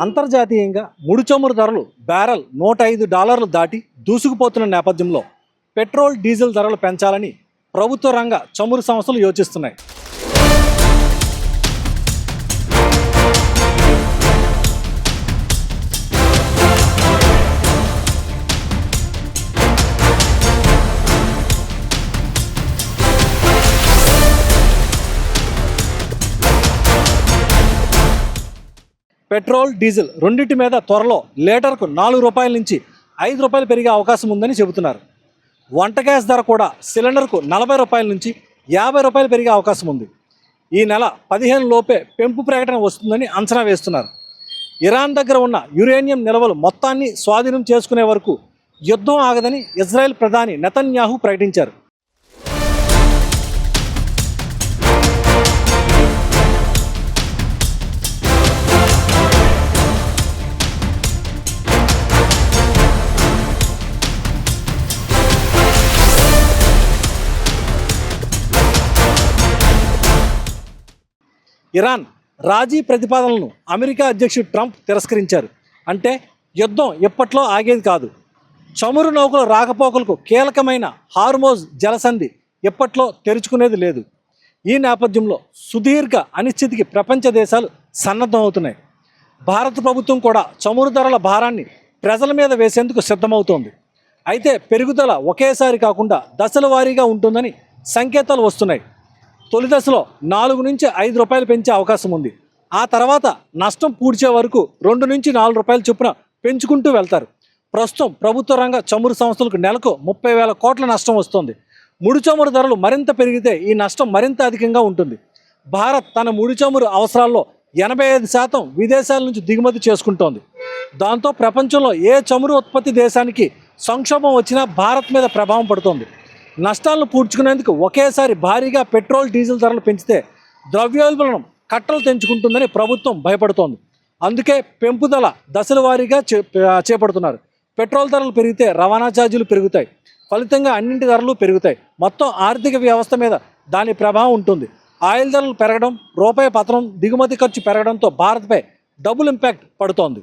అంతర్జాతీయంగా ముడి చమురు ధరలు బ్యారెల్ $105 దాటి దూసుకుపోతున్న నేపథ్యంలో పెట్రోల్ డీజిల్ ధరలు పెంచాలని ప్రభుత్వ రంగ చమురు సంస్థలు యోచిస్తున్నాయి. పెట్రోల్ డీజిల్ రెండింటి మీద త్వరలో లీటర్కు ₹4 నుంచి ₹5 పెరిగే అవకాశం ఉందని చెబుతున్నారు. వంట గ్యాస్ ధర కూడా సిలిండర్కు ₹40 నుంచి ₹50 పెరిగే అవకాశం ఉంది. ఈ నెల 15 లోపే పెంపు ప్రకటన వస్తుందని అంచనా వేస్తున్నారు. ఇరాన్ దగ్గర ఉన్న యురేనియం నిల్వలు మొత్తాన్ని స్వాధీనం చేసుకునే వరకు యుద్ధం ఆగదని ఇజ్రాయెల్ ప్రధాని నెతన్యాహు ప్రకటించారు. ఇరాన్ రాజీ ప్రతిపాదనలను అమెరికా అధ్యక్షుడు ట్రంప్ తిరస్కరించారు. అంటే యుద్ధం ఇప్పట్లో ఆగేది కాదు. చమురు నౌకల రాకపోకలకు కీలకమైన హార్మోజ్ జలసంధి ఇప్పట్లో తెరుచుకునేది లేదు. ఈ నేపథ్యంలో సుదీర్ఘ అనిశ్చితికి ప్రపంచ దేశాలు సన్నద్ధమవుతున్నాయి. భారత ప్రభుత్వం కూడా చమురు ధరల భారాన్ని ప్రజల మీద వేసేందుకు సిద్ధమవుతోంది. అయితే పెరుగుదల ఒకేసారి కాకుండా దశల వారీగా ఉంటుందని సంకేతాలు వస్తున్నాయి. తొలి దశలో $4 నుంచి ₹5 పెంచే అవకాశం ఉంది. ఆ తర్వాత నష్టం పూడ్చే వరకు $2 నుంచి $4 చొప్పున పెంచుకుంటూ వెళ్తారు. ప్రస్తుతం ప్రభుత్వ రంగ చమురు సంస్థలకు నెలకు 30,000 కోట్ల నష్టం వస్తుంది. ముడి చమురు ధరలు మరింత పెరిగితే ఈ నష్టం మరింత అధికంగా ఉంటుంది. భారత్ తన ముడి చమురు అవసరాల్లో 85% విదేశాల నుంచి దిగుమతి చేసుకుంటోంది. దాంతో ప్రపంచంలో ఏ చమురు ఉత్పత్తి దేశానికి సంక్షోభం వచ్చినా భారత్ మీద ప్రభావం పడుతోంది. నష్టాలను పూడ్చుకునేందుకు ఒకేసారి భారీగా పెట్రోల్ డీజిల్ ధరలు పెంచితే ద్రవ్యోల్బణం కట్టలు తెంచుకుంటుందని ప్రభుత్వం భయపడుతోంది. అందుకే పెంపుదల దశల వారీగా చేపడుతున్నారు. పెట్రోల్ ధరలు పెరిగితే రవాణా ఛార్జీలు పెరుగుతాయి. ఫలితంగా అన్నింటి ధరలు పెరుగుతాయి. మొత్తం ఆర్థిక వ్యవస్థ మీద దాని ప్రభావం ఉంటుంది. ఆయిల్ ధరలు పెరగడం, రూపాయి పతనం, దిగుమతి ఖర్చు పెరగడంతో భారత్పై డబుల్ ఇంపాక్ట్ పడుతోంది.